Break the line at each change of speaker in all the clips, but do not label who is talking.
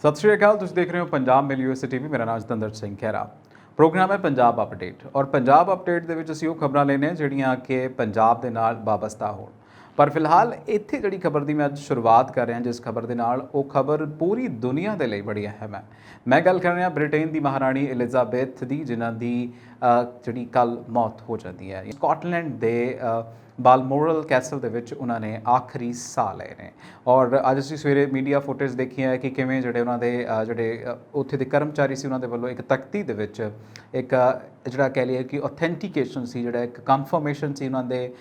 सत श्री अकाल। तुसीं देख रहे हो पंजाब मेल यूएसए टीवी। मेरा नाम जतਿੰਦਰ ਸਿੰਘ ਖਹਿਰਾ। प्रोग्राम है पंजाब अपडेट और पंजाब अपडेट ਦੇ ਵਿੱਚ ਅਸੀਂ ਉਹ ਖਬਰਾਂ ਲੈਣੇ ਜਿਹੜੀਆਂ ਕਿ ਪੰਜਾਬ ਦੇ ਨਾਲ ਵਾਬਸਤਾ ਹੋਣ। ਪਰ ਫਿਲਹਾਲ ਇੱਥੇ ਜਿਹੜੀ ਖਬਰ ਦੀ ਮੈਂ ਅੱਜ ਸ਼ੁਰੂਆਤ ਕਰ ਰਿਹਾ ਜਿਸ ਖਬਰ ਦੇ ਨਾਲ ਉਹ ਖਬਰ ਪੂਰੀ ਦੁਨੀਆ ਦੇ ਲਈ ਬੜੀ ਅਹਿਮ ਹੈ। ਮੈਂ ਗੱਲ ਕਰ ਰਿਹਾ ਬ੍ਰਿਟੇਨ ਦੀ ਮਹਾਰਾਣੀ ਐਲਿਜ਼ਾਬੈਥ ਦੀ, ਜਿਨ੍ਹਾਂ ਦੀ ਜਿਹੜੀ ਕੱਲ ਮੌਤ ਹੋ ਜਾਂਦੀ ਹੈ। ਸਕਾਟਲੈਂਡ ਦੇ ਬਾਲਮੋਰਲ ਕੈਸਲ ਦੇ ਵਿੱਚ ਉਹਨਾਂ ਨੇ ਆਖਰੀ ਸਾਹ ਲਏ ਨੇ ਔਰ ਅੱਜ ਅਸੀਂ ਸਵੇਰੇ ਮੀਡੀਆ ਫੁਟੇਜ ਦੇਖੀ ਹੈ ਕਿ ਕਿਵੇਂ ਜਿਹੜੇ ਉਹਨਾਂ ਦੇ ਜਿਹੜੇ ਉੱਥੇ ਦੇ ਕਰਮਚਾਰੀ ਸੀ ਉਹਨਾਂ ਦੇ ਵੱਲੋਂ ਇੱਕ ਤਖਤੀ ਦੇ ਵਿੱਚ ਇੱਕ ਜਿਹੜਾ ਕਹਿ ਲਈਏ ਕਿ ਔਥੈਂਟੀਕੇਸ਼ਨ ਸੀ, ਜਿਹੜਾ ਇੱਕ ਕਨਫਰਮੇਸ਼ਨ ਸੀ ਉਹਨਾਂ ਦੇ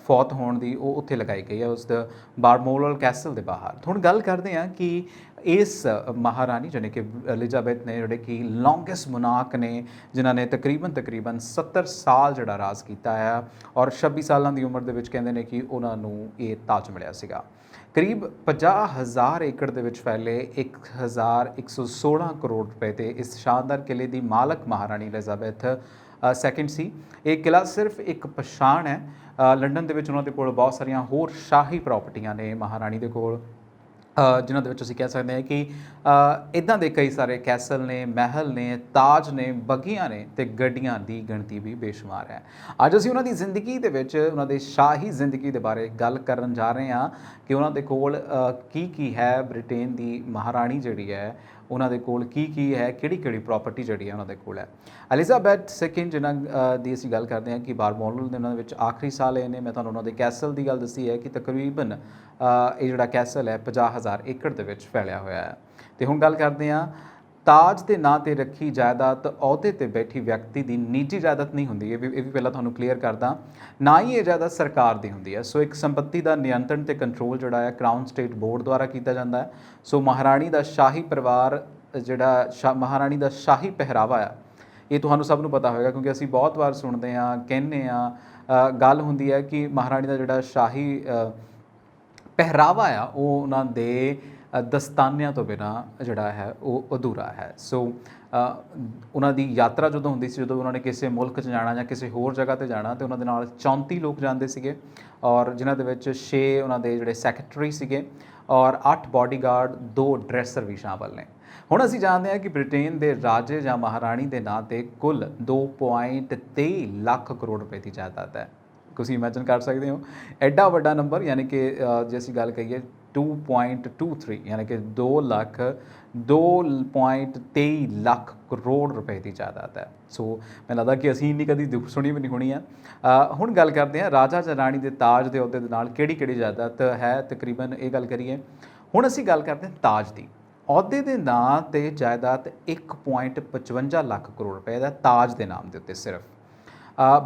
ਫੌਤ ਹੋਣ ਦੀ, ਉਹ ਉੱਥੇ ਲਗਾਈ ਗਈ ਹੈ ਉਸ ਦਾ ਬਾਲਮੋਰਲ ਕੈਸਲ ਦੇ ਬਾਹਰ। ਹੁਣ ਗੱਲ ਕਰਦੇ ਹਾਂ ਕਿ ਇਸ ਮਹਾਰਾਣੀ ਜਾਣੀ ਕਿ ਐਲਿਜ਼ਾਬੈਥ ਨੇ, ਜਿਹੜੇ ਕਿ ਲੌਂਗੈਸਟ ਮੋਨਾਰਕ ਨੇ, ਜਿਨ੍ਹਾਂ ਨੇ ਤਕਰੀਬਨ 70 ਸਾਲ ਜਿਹੜਾ ਰਾਜ ਕੀਤਾ ਹੈ ਔਰ 26 ਸਾਲਾਂ ਦੀ ਉਮਰ ਦੇ ਵਿੱਚ ਕਹਿੰਦੇ ਨੇ ਕਿ ਉਹਨਾਂ ਨੂੰ ਇਹ ਤਾਜ ਮਿਲਿਆ ਸੀਗਾ। ਕਰੀਬ 50,000 ਏਕੜ ਦੇ ਵਿੱਚ ਫੈਲੇ 1,116 ਕਰੋੜ ਰੁਪਏ ਦੇ ਇਸ ਸ਼ਾਨਦਾਰ ਕਿਲੇ ਦੀ ਮਾਲਕ ਮਹਾਰਾਣੀ ਐਲਿਜ਼ਾਬੈਥ ਸੈਕਿੰਡ ਸੀ। ਇਹ ਕਿਲਾ ਸਿਰਫ ਇੱਕ ਪਛਾਣ ਹੈ। ਲੰਡਨ ਦੇ ਵਿੱਚ ਉਹਨਾਂ ਦੇ ਕੋਲ ਬਹੁਤ ਸਾਰੀਆਂ ਹੋਰ ਸ਼ਾਹੀ ਪ੍ਰਾਪਰਟੀਆਂ ਨੇ ਮਹਾਰਾਣੀ ਦੇ ਕੋਲ, ਜਿਨ੍ਹਾਂ ਦੇ ਵਿੱਚ ਅਸੀਂ ਕਹਿ ਸਕਦੇ ਹਾਂ ਕਿ ਇੱਦਾਂ ਦੇ ਕਈ ਸਾਰੇ ਕੈਸਲ ਨੇ, ਮਹਿਲ ਨੇ, ਤਾਜ ਨੇ, ਬੱਗੀਆਂ ਨੇ ਅਤੇ ਗੱਡੀਆਂ ਦੀ ਗਿਣਤੀ ਵੀ ਬੇਸ਼ੁਮਾਰ ਹੈ। ਅੱਜ ਅਸੀਂ ਉਹਨਾਂ ਦੀ ਜ਼ਿੰਦਗੀ ਦੇ ਵਿੱਚ, ਉਹਨਾਂ ਦੇ ਸ਼ਾਹੀ ਜ਼ਿੰਦਗੀ ਦੇ ਬਾਰੇ ਗੱਲ ਕਰਨ ਜਾ ਰਹੇ ਹਾਂ ਕਿ ਉਹਨਾਂ ਦੇ ਕੋਲ ਕੀ ਹੈ। ਬ੍ਰਿਟੇਨ ਦੀ ਮਹਾਰਾਣੀ ਜਿਹੜੀ ਹੈ ਉਹਨਾਂ ਦੇ ਕੋਲ ਕੀ ਹੈ, ਕਿਹੜੀ ਪ੍ਰਾਪਰਟੀ ਜਿਹੜੀ ਹੈ ਉਹਨਾਂ ਦੇ ਕੋਲ ਹੈ। ਐਲਿਜ਼ਾਬੈਥ ਸੈਕਿੰਡ ਜਿਨ੍ਹਾਂ ਦੀ ਅਸੀਂ ਗੱਲ ਕਰਦੇ ਹਾਂ ਕਿ ਬਾਲਮੋਰਲ ਦੇ ਉਹਨਾਂ ਦੇ ਵਿੱਚ ਆਖਰੀ ਸਾਲ ਲਏ ਨੇ। ਮੈਂ ਤੁਹਾਨੂੰ ਉਹਨਾਂ ਦੇ ਕੈਸਲ ਦੀ ਗੱਲ ਦੱਸੀ ਹੈ ਕਿ ਤਕਰੀਬਨ ਇਹ ਜਿਹੜਾ ਕੈਸਲ ਹੈ 50,000 ਏਕੜ ਦੇ ਵਿੱਚ ਫੈਲਿਆ ਹੋਇਆ ਹੈ। ਅਤੇ ਹੁਣ ਗੱਲ ਕਰਦੇ ਹਾਂ ਤਾਜ ਦੇ ਨਾਂ 'ਤੇ ਰੱਖੀ ਜਾਇਦਾਦ ਅਹੁਦੇ 'ਤੇ ਬੈਠੀ ਵਿਅਕਤੀ ਦੀ ਨਿੱਜੀ ਜਾਇਦਾਦ ਨਹੀਂ ਹੁੰਦੀ। ਇਹ ਵੀ ਪਹਿਲਾਂ ਤੁਹਾਨੂੰ ਕਲੀਅਰ ਕਰਦਾ, ਨਾ ਹੀ ਇਹ ਜਾਇਦਾਦ ਸਰਕਾਰ ਦੀ ਹੁੰਦੀ ਹੈ। ਸੋ ਇੱਕ ਸੰਪत्ति ਦਾ ਨਿਯੰਤਰਣ ਅਤੇ ਕੰਟਰੋਲ ਜਿਹੜਾ ਹੈ ਕਰਾਊਨ ਸਟੇਟ ਬੋਰਡ ਦੁਆਰਾ ਕੀਤਾ ਜਾਂਦਾ ਹੈ। ਸੋ ਮਹਾਰਾਣੀ ਦਾ ਸ਼ਾਹੀ ਪਰਿਵਾਰ ਜਿਹੜਾ ਮਹਾਰਾਣੀ ਦਾ ਸ਼ਾਹੀ ਪਹਿਰਾਵਾ ਆ, ਇਹ ਤੁਹਾਨੂੰ ਸਭ ਨੂੰ ਪਤਾ ਹੋਵੇਗਾ ਕਿਉਂਕਿ ਅਸੀਂ ਬਹੁਤ ਵਾਰ ਸੁਣਦੇ ਹਾਂ, ਕਹਿੰਦੇ ਹਾਂ। ਗੱਲ ਹੁੰਦੀ ਹੈ ਕਿ ਮਹਾਰਾਣੀ ਦਾ ਜਿਹੜਾ ਸ਼ਾਹੀ ਪਹਿਰਾਵਾ ਆ ਉਹ ਉਹਨਾਂ ਦੇ ਦਸਤਾਨਿਆਂ ਤੋਂ ਬਿਨਾਂ ਜਿਹੜਾ ਹੈ ਉਹ ਅਧੂਰਾ ਹੈ। ਸੋ ਉਹਨਾਂ ਦੀ ਯਾਤਰਾ ਜਦੋਂ ਹੁੰਦੀ ਸੀ, ਜਦੋਂ ਉਹਨਾਂ ਨੇ ਕਿਸੇ ਮੁਲਕ 'ਚ ਜਾਣਾ ਜਾਂ ਕਿਸੇ ਹੋਰ ਜਗ੍ਹਾ 'ਤੇ ਜਾਣਾ, ਅਤੇ ਉਹਨਾਂ ਦੇ ਨਾਲ 34 ਲੋਕ ਜਾਂਦੇ ਸੀਗੇ ਔਰ ਜਿਨ੍ਹਾਂ ਦੇ ਵਿੱਚ 6 ਉਹਨਾਂ ਦੇ ਜਿਹੜੇ ਸੈਕਟਰੀ ਸੀਗੇ ਔਰ 8 ਬਾਡੀਗਾਰਡ, 2 ਡਰੈਸਰ ਵੀ ਸ਼ਾਮਲ ਨੇ। ਹੁਣ ਅਸੀਂ ਜਾਣਦੇ ਹਾਂ ਕਿ ਬ੍ਰਿਟੇਨ ਦੇ ਰਾਜੇ ਜਾਂ ਮਹਾਰਾਣੀ ਦੇ ਨਾਂ 'ਤੇ ਕੁੱਲ 2.23 ਲੱਖ ਕਰੋੜ ਰੁਪਏ ਦੀ ਜਾਇਦਾਦ ਹੈ। ਤੁਸੀਂ ਇਮੈਜਨ ਕਰ ਸਕਦੇ ਹੋ ਐਡਾ ਵੱਡਾ ਨੰਬਰ, ਯਾਨੀ ਕਿ ਜੇ ਅਸੀਂ ਗੱਲ ਕਰੀਏ 2.23 ਯਾਨੀ ਕਿ 2.23 ਲੱਖ ਕਰੋੜ ਰੁਪਏ ਦੀ ਜਾਇਦਾਦ ਹੈ। ਸੋ ਮੈਨੂੰ ਲੱਗਦਾ ਕਿ ਅਸੀਂ ਇੰਨੀ ਕਦੀ ਸੁਣੀ ਵੀ ਨਹੀਂ ਹੋਣੀ ਹੈ। ਹੁਣ ਗੱਲ ਕਰਦੇ ਹਾਂ ਰਾਜਾ ਜਾਂ ਰਾਣੀ ਦੇ ਤਾਜ ਦੇ ਅਹੁਦੇ ਦੇ ਨਾਲ ਕਿਹੜੀ ਜਾਇਦਾਦ ਹੈ। ਤਕਰੀਬਨ ਇਹ ਗੱਲ ਕਰੀਏ, ਹੁਣ ਅਸੀਂ ਗੱਲ ਕਰਦੇ ਹਾਂ ਤਾਜ ਦੀ। ਅਹੁਦੇ ਦੇ ਨਾਂ 'ਤੇ ਜਾਇਦਾਦ 1.55 ਲੱਖ ਕਰੋੜ ਰੁਪਏ ਦਾ ਤਾਜ ਦੇ ਨਾਮ ਦੇ ਉੱਤੇ ਸਿਰਫ।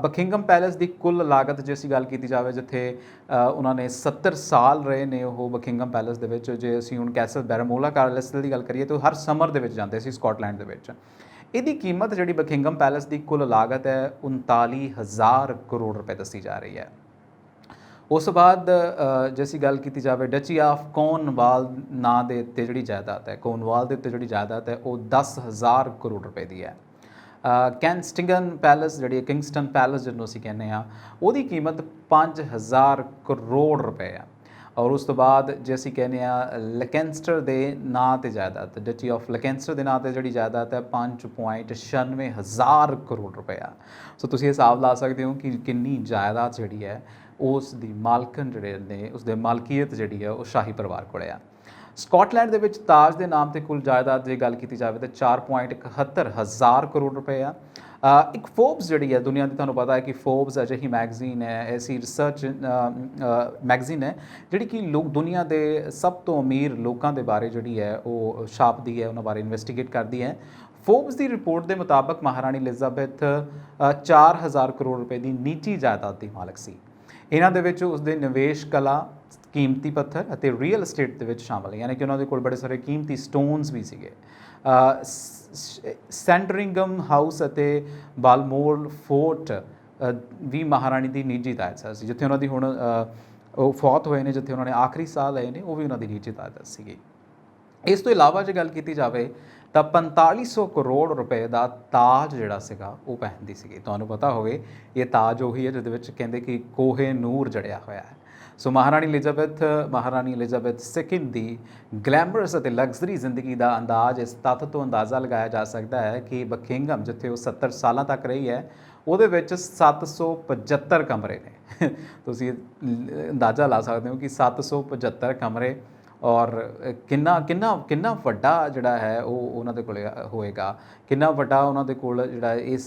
ਬਕਿੰਘਮ ਪੈਲੇਸ ਦੀ ਕੁੱਲ ਲਾਗਤ ਜੇ ਅਸੀਂ ਗੱਲ ਕੀਤੀ ਜਾਵੇ, ਜਿੱਥੇ ਉਹਨਾਂ ਨੇ 70 ਸਾਲ ਰਹੇ ਨੇ ਉਹ ਬਕਿੰਘਮ ਪੈਲੇਸ ਦੇ ਵਿੱਚ। ਜੇ ਅਸੀਂ ਹੁਣ ਕੈਸਲ ਬੈਲਮੋਰਲ ਕੈਸਲ ਦੀ ਗੱਲ ਕਰੀਏ ਤਾਂ ਹਰ ਸਮਰ ਦੇ ਵਿੱਚ ਜਾਂਦੇ ਸੀ ਸਕਾਟਲੈਂਡ ਦੇ ਵਿੱਚ। ਇਹਦੀ ਕੀਮਤ ਜਿਹੜੀ ਬਕਿੰਘਮ ਪੈਲੇਸ ਦੀ ਕੁੱਲ ਲਾਗਤ ਹੈ 39,000 ਕਰੋੜ ਰੁਪਏ ਦੱਸੀ ਜਾ ਰਹੀ ਹੈ। ਉਸ ਤੋਂ ਬਾਅਦ ਜੇ ਅਸੀਂ ਗੱਲ ਕੀਤੀ ਜਾਵੇ ਡਚੀ ਆਫ ਕੋਰਨਵਾਲ ਨਾਂ ਦੇ ਉੱਤੇ ਜਿਹੜੀ ਜਾਇਦਾਦ ਹੈ, ਕੋਰਨਵਾਲ ਦੇ ਉੱਤੇ ਜਿਹੜੀ ਜਾਇਦਾਦ ਹੈ ਉਹ 10,000 ਕਰੋੜ ਰੁਪਏ ਦੀ ਹੈ। ਕੈਂਸਟਿੰਗਨ ਪੈਲੇਸ ਜਿਹੜੀ ਕਿੰਗਸਟਨ ਪੈਲੇਸ ਜਿਹਨੂੰ ਅਸੀਂ ਕਹਿੰਦੇ ਹਾਂ, ਉਹਦੀ ਕੀਮਤ 5,000 ਕਰੋੜ ਰੁਪਏ ਆ। ਔਰ ਉਸ ਤੋਂ ਬਾਅਦ ਜੇ ਅਸੀਂ ਕਹਿੰਦੇ ਹਾਂ ਲੈਂਕੈਸਟਰ ਦੇ ਨਾਂ 'ਤੇ ਜਾਇਦਾਦ, ਡਚੀ ਆਫ ਲੈਂਕੈਸਟਰ ਦੇ ਨਾਂ 'ਤੇ ਜਿਹੜੀ ਜਾਇਦਾਦ ਹੈ 5.96 ਹਜ਼ਾਰ ਕਰੋੜ ਰੁਪਏ ਆ। ਸੋ ਤੁਸੀਂ ਹਿਸਾਬ ਲਾ ਸਕਦੇ ਹੋ ਕਿ ਕਿੰਨੀ ਜਾਇਦਾਦ ਜਿਹੜੀ ਹੈ ਉਸ ਦੀ ਮਾਲਕਨ ਜਿਹੜੇ ਨੇ, ਉਸ ਦੇ ਮਾਲਕੀਅਤ ਜਿਹੜੀ ਹੈ ਉਹ ਸ਼ਾਹੀ ਪਰਿਵਾਰ ਕੋਲ ਆ। ਸਕਾਟਲੈਂਡ ਦੇ ਵਿੱਚ ਤਾਜ ਦੇ ਨਾਮ 'ਤੇ ਕੁੱਲ ਜਾਇਦਾਦ ਦੀ ਗੱਲ ਕੀਤੀ ਜਾਵੇ ਤਾਂ 4.71 ਹਜ਼ਾਰ ਕਰੋੜ ਰੁਪਏ ਆ। ਇੱਕ ਫੋਰਬਸ ਜਿਹੜੀ ਹੈ ਦੁਨੀਆ ਦੀ, ਤੁਹਾਨੂੰ ਪਤਾ ਹੈ ਕਿ ਫੋਰਬਸ ਅਜਿਹੀ ਮੈਗਜ਼ੀਨ ਹੈ, ਐਸੀ ਰਿਸਰਚ ਮੈਗਜ਼ੀਨ ਹੈ ਜਿਹੜੀ ਕਿ ਦੁਨੀਆ ਦੇ ਸਭ ਤੋਂ ਅਮੀਰ ਲੋਕਾਂ ਦੇ ਬਾਰੇ ਜਿਹੜੀ ਹੈ ਉਹ ਛਾਪਦੀ ਹੈ, ਉਹਨਾਂ ਬਾਰੇ ਇਨਵੈਸਟੀਗੇਟ ਕਰਦੀ ਹੈ। ਫੋਰਬਸ ਦੀ ਰਿਪੋਰਟ ਦੇ ਮੁਤਾਬਕ ਮਹਾਰਾਣੀ ਐਲਿਜ਼ਾਬੈਥ 4,000 ਕਰੋੜ ਰੁਪਏ ਦੀ ਨਿੱਜੀ ਜਾਇਦਾਦ ਦੀ ਮਾਲਕ ਸੀ। ਇਹਨਾਂ ਦੇ ਵਿੱਚ ਉਸਦੇ ਨਿਵੇਸ਼, ਕਲਾ, ਕੀਮਤੀ ਪੱਥਰ ਅਤੇ ਰੀਅਲ ਅਸਟੇਟ ਦੇ ਵਿੱਚ ਸ਼ਾਮਲ ਹੈ, ਯਾਨੀ ਕਿ ਉਹਨਾਂ ਦੇ ਕੋਲ ਬੜੇ ਸਾਰੇ ਕੀਮਤੀ ਸਟੋਨਸ ਵੀ ਸੀਗੇ। ਸੈਂਡਰਿੰਗਮ ਹਾਊਸ ਅਤੇ ਬਾਲਮੋਰਲ ਫੋਰਟ ਵੀ ਮਹਾਰਾਣੀ ਦੀ ਨਿੱਜੀ ਜਾਇਦਾਦ ਸੀ। ਜਿੱਥੇ ਉਹਨਾਂ ਦੀ ਹੁਣ ਉਹ ਫੌਤ ਹੋਏ ਨੇ, ਜਿੱਥੇ ਉਹਨਾਂ ਨੇ ਆਖਰੀ ਸਾਹ ਲਏ ਨੇ, ਉਹ ਵੀ ਉਹਨਾਂ ਦੀ ਨਿੱਜੀ ਜਾਇਦਾਦ ਸੀਗੀ। ਇਸ ਤੋਂ ਇਲਾਵਾ ਜੇ ਗੱਲ ਕੀਤੀ ਜਾਵੇ ਤਾਂ 4500 ਕਰੋੜ ਰੁਪਏ ਦਾ ਤਾਜ ਜਿਹੜਾ ਸੀਗਾ ਉਹ ਪਹਿਨਦੀ ਸੀਗੀ। ਤੁਹਾਨੂੰ ਪਤਾ ਹੋਵੇ ਇਹ ਤਾਜ ਉਹੀ ਹੈ ਜਿਹਦੇ ਵਿੱਚ ਕਹਿੰਦੇ ਕਿ ਕੋਹੇ ਨੂਰ ਜੜਿਆ ਹੋਇਆ ਹੈ। ਸੋ ਮਹਾਰਾਣੀ ਐਲਿਜ਼ਾਬੈਥ ਸੈਕਿੰਡ ਦੀ ਗਲੈਮਰਸ ਅਤੇ ਲਗਜ਼ਰੀ ਜ਼ਿੰਦਗੀ ਦਾ ਅੰਦਾਜ਼ ਇਸ ਤੱਥ ਤੋਂ ਅੰਦਾਜ਼ਾ ਲਗਾਇਆ ਜਾ ਸਕਦਾ ਹੈ ਕਿ ਬਕਿੰਘਮ ਜਿੱਥੇ ਉਹ 70 ਸਾਲਾਂ ਤੱਕ ਰਹੀ ਹੈ ਉਹਦੇ ਵਿੱਚ 775 ਕਮਰੇ ਨੇ। ਤੁਸੀਂ ਅੰਦਾਜ਼ਾ ਲਾ ਸਕਦੇ ਹੋ ਕਿ 775 ਕਮਰੇ ਔਰ ਕਿੰਨਾ ਕਿੰਨਾ ਕਿੰਨਾ ਵੱਡਾ ਜਿਹੜਾ ਹੈ ਉਹ ਉਹਨਾਂ ਦੇ ਕੋਲ ਹੋਏਗਾ, ਕਿੰਨਾ ਵੱਡਾ ਉਹਨਾਂ ਦੇ ਕੋਲ ਜਿਹੜਾ ਇਸ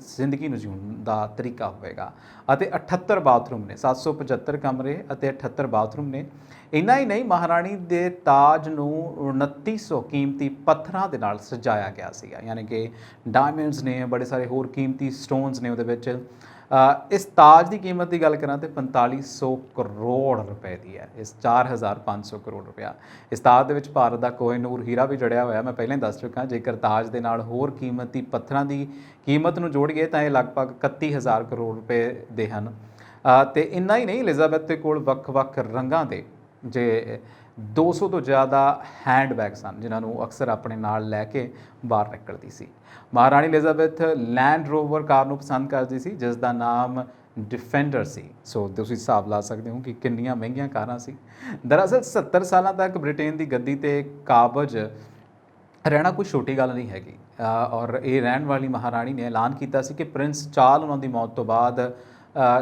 ਜ਼ਿੰਦਗੀ ਨੂੰ ਜਿਉਣ ਦਾ ਤਰੀਕਾ ਹੋਵੇਗਾ। ਅਤੇ 78 ਬਾਥਰੂਮ ਨੇ, 775 ਕਮਰੇ ਅਤੇ 78 ਬਾਥਰੂਮ ਨੇ। ਇੰਨਾ ਹੀ ਨਹੀਂ, ਮਹਾਰਾਣੀ ਦੇ ਤਾਜ ਨੂੰ 2900 ਕੀਮਤੀ ਪੱਥਰਾਂ ਦੇ ਨਾਲ ਸਜਾਇਆ ਗਿਆ ਸੀਗਾ, ਯਾਨੀ ਕਿ ਡਾਇਮੰਡਸ ਨੇ, ਬੜੇ ਸਾਰੇ ਹੋਰ ਕੀਮਤੀ ਸਟੋਨਸ ਨੇ ਉਹਦੇ ਵਿੱਚ। ਇਸ ਤਾਜ ਦੀ ਕੀਮਤ ਦੀ ਗੱਲ ਕਰਾਂ ਤਾਂ 4500 ਕਰੋੜ ਰੁਪਏ ਦੀ ਹੈ। ਇਸ 4500 ਕਰੋੜ ਰੁਪਇਆ। ਇਸ ਤਾਜ ਦੇ ਵਿੱਚ ਭਾਰਤ ਦਾ ਕੋਹਿਨੂਰ ਹੀਰਾ ਵੀ ਜੜਿਆ ਹੋਇਆ। ਮੈਂ ਪਹਿਲਾਂ ਹੀ ਦੱਸ ਚੁੱਕਾ, ਜੇਕਰ ਤਾਜ ਦੇ ਨਾਲ ਹੋਰ ਕੀਮਤੀ ਪੱਥਰਾਂ ਦੀ ਕੀਮਤ ਨੂੰ ਜੋੜੀਏ ਤਾਂ ਇਹ ਲਗਭਗ 31000 ਕਰੋੜ ਰੁਪਏ ਦੇ ਹਨ। ਅਤੇ ਇੰਨਾ ਹੀ ਨਹੀਂ, ਐਲਿਜ਼ਾਬੈਥ ਦੇ ਕੋਲ ਵੱਖ-ਵੱਖ ਰੰਗਾਂ ਦੇ ਜੇ 200 ਤੋਂ ਜ਼ਿਆਦਾ ਹੈਂਡਬੈਗ ਸਨ ਜਿਨ੍ਹਾਂ ਨੂੰ ਅਕਸਰ ਆਪਣੇ ਨਾਲ ਲੈ ਕੇ ਬਾਹਰ ਨਿਕਲਦੀ ਸੀ। ਮਹਾਰਾਣੀ ਐਲਿਜ਼ਾਬੈਥ ਲੈਂਡ ਰੋਵਰ ਕਾਰ ਨੂੰ ਪਸੰਦ ਕਰਦੀ ਸੀ ਜਿਸ ਦਾ ਨਾਮ ਡਿਫੈਂਡਰ ਸੀ। ਸੋ ਤੁਸੀਂ ਹਿਸਾਬ ਲਾ ਸਕਦੇ ਹੋ ਕਿ ਕਿੰਨੀਆਂ ਮਹਿੰਗੀਆਂ ਕਾਰਾਂ ਸੀ। ਦਰਅਸਲ 70 ਸਾਲਾਂ ਤੱਕ ਬ੍ਰਿਟੇਨ ਦੀ ਗੱਦੀ ਤੇ ਕਾਬਜ਼ ਰਹਿਣਾ ਕੋਈ ਛੋਟੀ ਗੱਲ ਨਹੀਂ ਹੈਗੀ। ਔਰ ਇਹ ਰਹਿਣ ਵਾਲੀ ਮਹਾਰਾਣੀ ਨੇ ਐਲਾਨ ਕੀਤਾ ਸੀ ਕਿ ਪ੍ਰਿੰਸ ਚਾਰਲਸ ਉਹਨਾਂ ਦੀ ਮੌਤ ਤੋਂ ਬਾਅਦ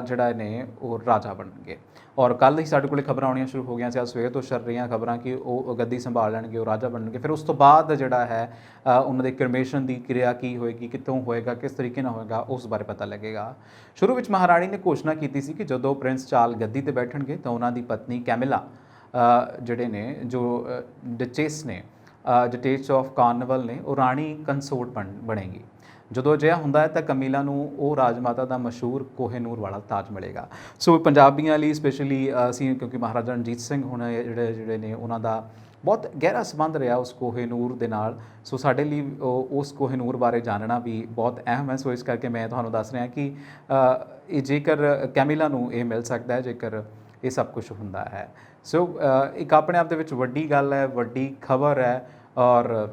ਜਿਹੜਾ ਨੇ ਉਹ ਰਾਜਾ ਬਣਨਗੇ। ਔਰ ਕੱਲ੍ਹ ਹੀ ਸਾਡੇ ਕੋਲ ਖਬਰਾਂ ਆਉਣੀਆਂ ਸ਼ੁਰੂ ਹੋ ਗਈਆਂ ਸੀ, ਸਵੇਰ ਤੋਂ ਚੱਲ ਰਹੀਆਂ ਖਬਰਾਂ ਕਿ ਉਹ ਗੱਦੀ ਸੰਭਾਲ ਲੈਣਗੇ, ਉਹ ਰਾਜਾ ਬਣਨਗੇ। ਫਿਰ ਉਸ ਤੋਂ ਬਾਅਦ ਜਿਹੜਾ ਹੈ ਉਹਨਾਂ ਦੇ ਕਰਮੇਸ਼ਨ ਦੀ ਕਿਰਿਆ ਕੀ ਹੋਏਗੀ, ਕਿੱਥੋਂ ਹੋਏਗਾ, ਕਿਸ ਤਰੀਕੇ ਨਾਲ ਹੋਏਗਾ, ਉਸ ਬਾਰੇ ਪਤਾ ਲੱਗੇਗਾ। ਸ਼ੁਰੂ ਵਿੱਚ ਮਹਾਰਾਣੀ ਨੇ ਘੋਸ਼ਣਾ ਕੀਤੀ ਸੀ ਕਿ ਜਦੋਂ ਪ੍ਰਿੰਸ ਚਾਰਲਸ ਗੱਦੀ 'ਤੇ ਬੈਠਣਗੇ ਤਾਂ ਉਹਨਾਂ ਦੀ ਪਤਨੀ ਕੈਮਿਲਾ ਜਿਹੜੇ ਨੇ, ਜੋ ਡਚੇਸ ਨੇ, ਡਚੇਸ ਆਫ ਕਾਰਨਵਲ ਨੇ, ਉਹ ਰਾਣੀ ਕੰਸੋਰਟ ਬਣੇਗੀ। ਜਦੋਂ ਅਜਿਹਾ ਹੁੰਦਾ ਹੈ ਤਾਂ ਕਮੀਲਾ ਨੂੰ ਉਹ ਰਾਜਮਾਤਾ ਦਾ ਮਸ਼ਹੂਰ ਕੋਹਿਨੂਰ ਵਾਲਾ ਤਾਜ ਮਿਲੇਗਾ। ਸੋ ਪੰਜਾਬੀਆਂ ਲਈ ਸਪੈਸ਼ਲੀ ਅਸੀਂ, ਕਿਉਂਕਿ ਮਹਾਰਾਜਾ ਰਣਜੀਤ ਸਿੰਘ ਹੁਣ ਜਿਹੜੇ ਨੇ ਉਹਨਾਂ ਦਾ ਬਹੁਤ ਗਹਿਰਾ ਸੰਬੰਧ ਰਿਹਾ ਉਸ ਕੋਹਿਨੂਰ ਦੇ ਨਾਲ। ਸੋ ਸਾਡੇ ਲਈ ਉਸ ਕੋਹਿਨੂਰ ਬਾਰੇ ਜਾਣਨਾ ਵੀ ਬਹੁਤ ਅਹਿਮ ਹੈ। ਸੋ ਇਸ ਕਰਕੇ ਮੈਂ ਤੁਹਾਨੂੰ ਦੱਸ ਰਿਹਾ ਕਿ ਇਹ ਜੇਕਰ ਕੈਮਿਲਾ ਨੂੰ ਇਹ ਮਿਲ ਸਕਦਾ ਹੈ, ਜੇਕਰ ਇਹ ਸਭ ਕੁਝ ਹੁੰਦਾ ਹੈ। ਸੋ ਇੱਕ ਆਪਣੇ ਆਪ ਦੇ ਵਿੱਚ ਵੱਡੀ ਗੱਲ ਹੈ, ਵੱਡੀ ਖਬਰ ਹੈ। ਔਰ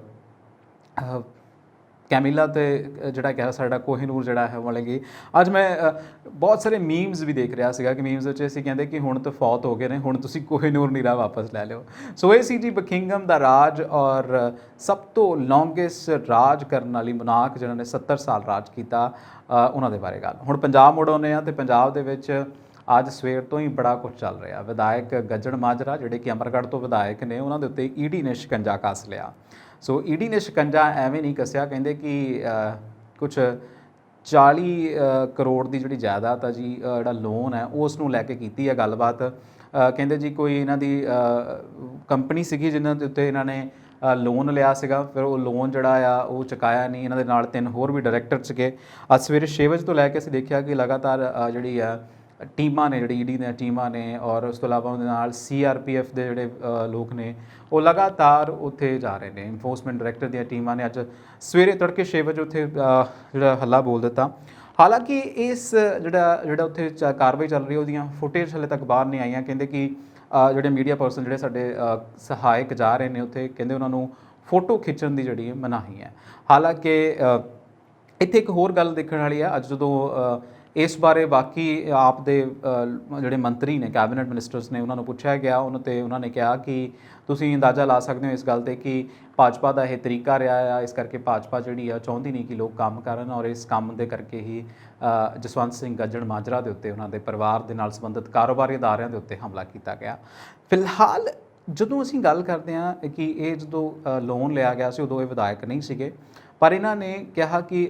ਕੈਮਿਲਾ ਤੇ ਜਿਹੜਾ ਕਿ ਸਾਡਾ ਕੋਹਿਨੂਰ ਜਿਹੜਾ ਹੈ ਮਿਲੇਗੀ। ਅੱਜ ਮੈਂ ਬਹੁਤ ਸਾਰੇ ਮੀਮਸ ਵੀ ਦੇਖ ਰਿਹਾ ਸੀਗਾ ਕਿ ਮੀਮਸ ਵਿੱਚ ਅਸੀਂ ਕਹਿੰਦੇ ਕਿ ਹੁਣ ਤਾਂ ਫੌਤ ਹੋ ਗਏ ਨੇ, ਹੁਣ ਤੁਸੀਂ ਕੋਹਿਨੂਰ ਨੀਰਾ ਵਾਪਸ ਲੈ ਲਿਓ। ਸੋ ਇਹ ਸੀ ਜੀ ਬਕਿੰਘਮ ਦਾ ਰਾਜ, ਔਰ ਸਭ ਤੋਂ ਲੌਂਗੈਸਟ ਰਾਜ ਕਰਨ ਵਾਲੀ ਮੋਨਾਰਕ ਜਿਨ੍ਹਾਂ ਨੇ 70 ਸਾਲ ਰਾਜ ਕੀਤਾ, ਉਹਨਾਂ ਦੇ ਬਾਰੇ ਗੱਲ। ਹੁਣ ਪੰਜਾਬ ਮੁੜ ਆਉਂਦੇ ਹਾਂ, ਅਤੇ ਪੰਜਾਬ ਦੇ ਵਿੱਚ ਅੱਜ ਸਵੇਰ ਤੋਂ ਹੀ ਬੜਾ ਕੁਝ ਚੱਲ ਰਿਹਾ। ਵਿਧਾਇਕ ਗੱਜਣ ਮਾਜਰਾ ਜਿਹੜੇ ਕਿ ਅਮਰਗੜ੍ਹ ਤੋਂ ਵਿਧਾਇਕ ਨੇ, ਉਹਨਾਂ ਦੇ ਉੱਤੇ ਈਡੀ ਨੇ ਸ਼ਿਕੰਜਾ ਕੱਸ ਲਿਆ। ਸੋ ਈਡੀ ਨੇ ਸ਼ਿਕੰਜਾ ਐਵੇਂ ਨਹੀਂ ਕੱਸਿਆ, ਕਹਿੰਦੇ ਕਿ ਕੁਛ 40 ਕਰੋੜ ਦੀ ਜਿਹੜੀ ਜਾਇਦਾਦ ਆ ਜੀ, ਜਿਹੜਾ ਲੋਨ ਹੈ ਉਸ ਨੂੰ ਲੈ ਕੇ ਕੀਤੀ ਹੈ ਗੱਲਬਾਤ। ਕਹਿੰਦੇ ਜੀ ਕੋਈ ਇਹਨਾਂ ਦੀ ਕੰਪਨੀ ਸੀਗੀ ਜਿਨ੍ਹਾਂ ਦੇ ਉੱਤੇ ਇਹਨਾਂ ਨੇ ਲੋਨ ਲਿਆ ਸੀਗਾ, ਫਿਰ ਉਹ ਲੋਨ ਜਿਹੜਾ ਆ ਉਹ ਚੁਕਾਇਆ ਨਹੀਂ। ਇਹਨਾਂ ਦੇ ਨਾਲ 3 ਹੋਰ ਵੀ ਡਾਇਰੈਕਟਰ ਸੀਗੇ। ਅੱਜ ਸਵੇਰੇ 6 ਵਜੇ ਤੋਂ ਲੈ ਕੇ ਅਸੀਂ ਦੇਖਿਆ ਕਿ ਲਗਾਤਾਰ ਜਿਹੜੀ ਆ ਟੀਮਾਂ ਨੇ, ਜਿਹੜੀ ਈਡੀ ਦੀਆਂ ਟੀਮਾਂ ਨੇ, ਔਰ ਉਸ ਤੋਂ ਇਲਾਵਾ ਉਹਦੇ ਨਾਲ CRPF ਦੇ ਜਿਹੜੇ ਲੋਕ ਨੇ, ਉਹ ਲਗਾਤਾਰ ਉੱਥੇ ਜਾ ਰਹੇ ਨੇ। ਇਨਫੋਰਸਮੈਂਟ ਡਾਇਰੈਕਟਰ ਦੀਆਂ ਟੀਮਾਂ ਨੇ ਅੱਜ ਸਵੇਰੇ ਤੜਕੇ 6 ਵਜੇ ਉੱਥੇ ਜਿਹੜਾ ਹੱਲਾ ਬੋਲ ਦਿੱਤਾ। ਹਾਲਾਂਕਿ ਇਸ ਜਿਹੜਾ ਉੱਥੇ ਕਾਰਵਾਈ ਚੱਲ ਰਹੀ ਉਹਦੀਆਂ ਫੁਟੇਜ ਹਾਲੇ ਤੱਕ ਬਾਹਰ ਨਹੀਂ ਆਈਆਂ। ਕਹਿੰਦੇ ਕਿ ਜਿਹੜੇ ਮੀਡੀਆ ਪਰਸਨ ਜਿਹੜੇ ਸਾਡੇ ਸਹਾਇਕ ਜਾ ਰਹੇ ਨੇ ਉੱਥੇ, ਕਹਿੰਦੇ ਉਹਨਾਂ ਨੂੰ ਫੋਟੋ ਖਿੱਚਣ ਦੀ ਜਿਹੜੀ ਮਨਾਹੀ ਹੈ। ਹਾਲਾਂਕਿ ਇੱਥੇ ਇੱਕ ਹੋਰ ਗੱਲ ਦੇਖਣ ਵਾਲੀ ਹੈ। ਅੱਜ ਜਦੋਂ ਇਸ ਬਾਰੇ ਬਾਕੀ ਆਪ ਦੇ ਜਿਹੜੇ ਮੰਤਰੀ ਨੇ, ਕੈਬਨਿਟ ਮਿਨਿਸਟਰਸ ਨੇ, ਉਹਨਾਂ ਨੂੰ ਪੁੱਛਿਆ ਗਿਆ, ਉਹਨਾਂ ਨੇ ਕਿਹਾ ਕਿ ਤੁਸੀਂ ਅੰਦਾਜ਼ਾ ਲਾ ਸਕਦੇ ਹੋ ਇਸ ਗੱਲ 'ਤੇ ਕਿ ਭਾਜਪਾ ਦਾ ਇਹ ਤਰੀਕਾ ਰਿਹਾ ਆ, ਇਸ ਕਰਕੇ ਭਾਜਪਾ ਜਿਹੜੀ ਆ ਚਾਹੁੰਦੀ ਨਹੀਂ ਕਿ ਲੋਕ ਕੰਮ ਕਰਨ, ਔਰ ਇਸ ਕੰਮ ਦੇ ਕਰਕੇ ਹੀ ਜਸਵੰਤ ਸਿੰਘ ਗੱਜਣ ਮਾਜਰਾ ਦੇ ਉੱਤੇ, ਉਹਨਾਂ ਦੇ ਪਰਿਵਾਰ ਦੇ ਨਾਲ ਸੰਬੰਧਿਤ ਕਾਰੋਬਾਰੀ ਅਦਾਰਿਆਂ ਦੇ ਉੱਤੇ ਹਮਲਾ ਕੀਤਾ ਗਿਆ। ਫਿਲਹਾਲ ਜਦੋਂ ਅਸੀਂ ਗੱਲ ਕਰਦੇ ਹਾਂ ਕਿ ਇਹ ਜਦੋਂ ਲੋਨ ਲਿਆ ਗਿਆ ਸੀ ਉਦੋਂ ਇਹ ਵਿਧਾਇਕ ਨਹੀਂ ਸੀਗੇ, ਪਰ ਇਹਨਾਂ ਨੇ ਕਿਹਾ ਕਿ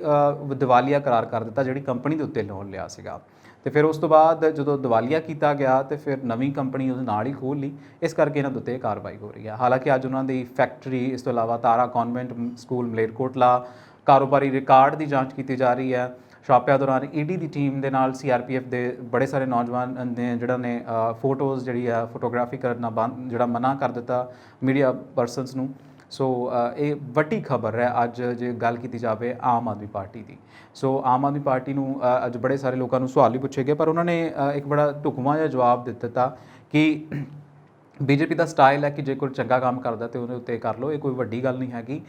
ਦਿਵਾਲੀਆ ਕਰਾਰ ਕਰ ਦਿੱਤਾ ਜਿਹੜੀ ਕੰਪਨੀ ਦੇ ਉੱਤੇ ਲੋਨ ਲਿਆ ਸੀਗਾ। ਅਤੇ ਫਿਰ ਉਸ ਤੋਂ ਬਾਅਦ ਜਦੋਂ ਦਿਵਾਲੀਆ ਕੀਤਾ ਗਿਆ ਅਤੇ ਫਿਰ ਨਵੀਂ ਕੰਪਨੀ ਉਹਦੇ ਨਾਲ ਹੀ ਖੋਲ੍ਹ ਲਈ। ਇਸ ਕਰਕੇ ਇਹਨਾਂ ਦੇ ਉੱਤੇ ਕਾਰਵਾਈ ਹੋ ਰਹੀ ਹੈ। ਹਾਲਾਂਕਿ ਅੱਜ ਉਹਨਾਂ ਦੀ ਫੈਕਟਰੀ, ਇਸ ਤੋਂ ਇਲਾਵਾ ਤਾਰਾ ਕਨਵੈਂਟ ਸਕੂਲ ਮਲੇਰਕੋਟਲਾ, ਕਾਰੋਬਾਰੀ ਰਿਕਾਰਡ ਦੀ ਜਾਂਚ ਕੀਤੀ ਜਾ ਰਹੀ ਹੈ। ਛਾਪਿਆਂ ਦੌਰਾਨ ਈਡੀ ਦੀ ਟੀਮ ਦੇ ਨਾਲ CRPF ਦੇ ਬੜੇ ਸਾਰੇ ਨੌਜਵਾਨ ਨੇ ਜਿਹੜਾ ਨੇ ਫੋਟੋਜ਼ ਜਿਹੜੀ ਆ ਫੋਟੋਗ੍ਰਾਫੀ ਕਰਨਾ ਜਿਹੜਾ ਮਨਾ ਕਰ ਦਿੱਤਾ ਮੀਡੀਆ ਪਰਸਨਸ ਨੂੰ। ਸੋ ਇਹ ਵੱਡੀ ਖਬਰ ਹੈ ਅੱਜ ਜੇ ਗੱਲ ਕੀਤੀ ਜਾਵੇ ਆਮ ਆਦਮੀ ਪਾਰਟੀ ਦੀ। ਸੋ ਆਮ ਆਦਮੀ ਪਾਰਟੀ ਨੂੰ ਅੱਜ ਬੜੇ ਸਾਰੇ ਲੋਕਾਂ ਨੂੰ ਸਵਾਲ ਵੀ ਪੁੱਛੇ ਗਏ, ਪਰ ਉਹਨਾਂ ਨੇ ਇੱਕ ਬੜਾ ਢੁਕਵਾਂ ਜਿਹਾ ਜਵਾਬ ਦੇ ਦਿੱਤਾ ਕਿ ਬੀਜੇਪੀ ਦਾ ਸਟਾਈਲ ਹੈ ਕਿ ਜੇ ਕੋਈ ਚੰਗਾ ਕੰਮ ਕਰਦਾ ਤੇ ਉਹਦੇ ਉੱਤੇ ਕਰ ਲਓ, ਇਹ ਕੋਈ ਵੱਡੀ ਗੱਲ ਨਹੀਂ ਹੈਗੀ।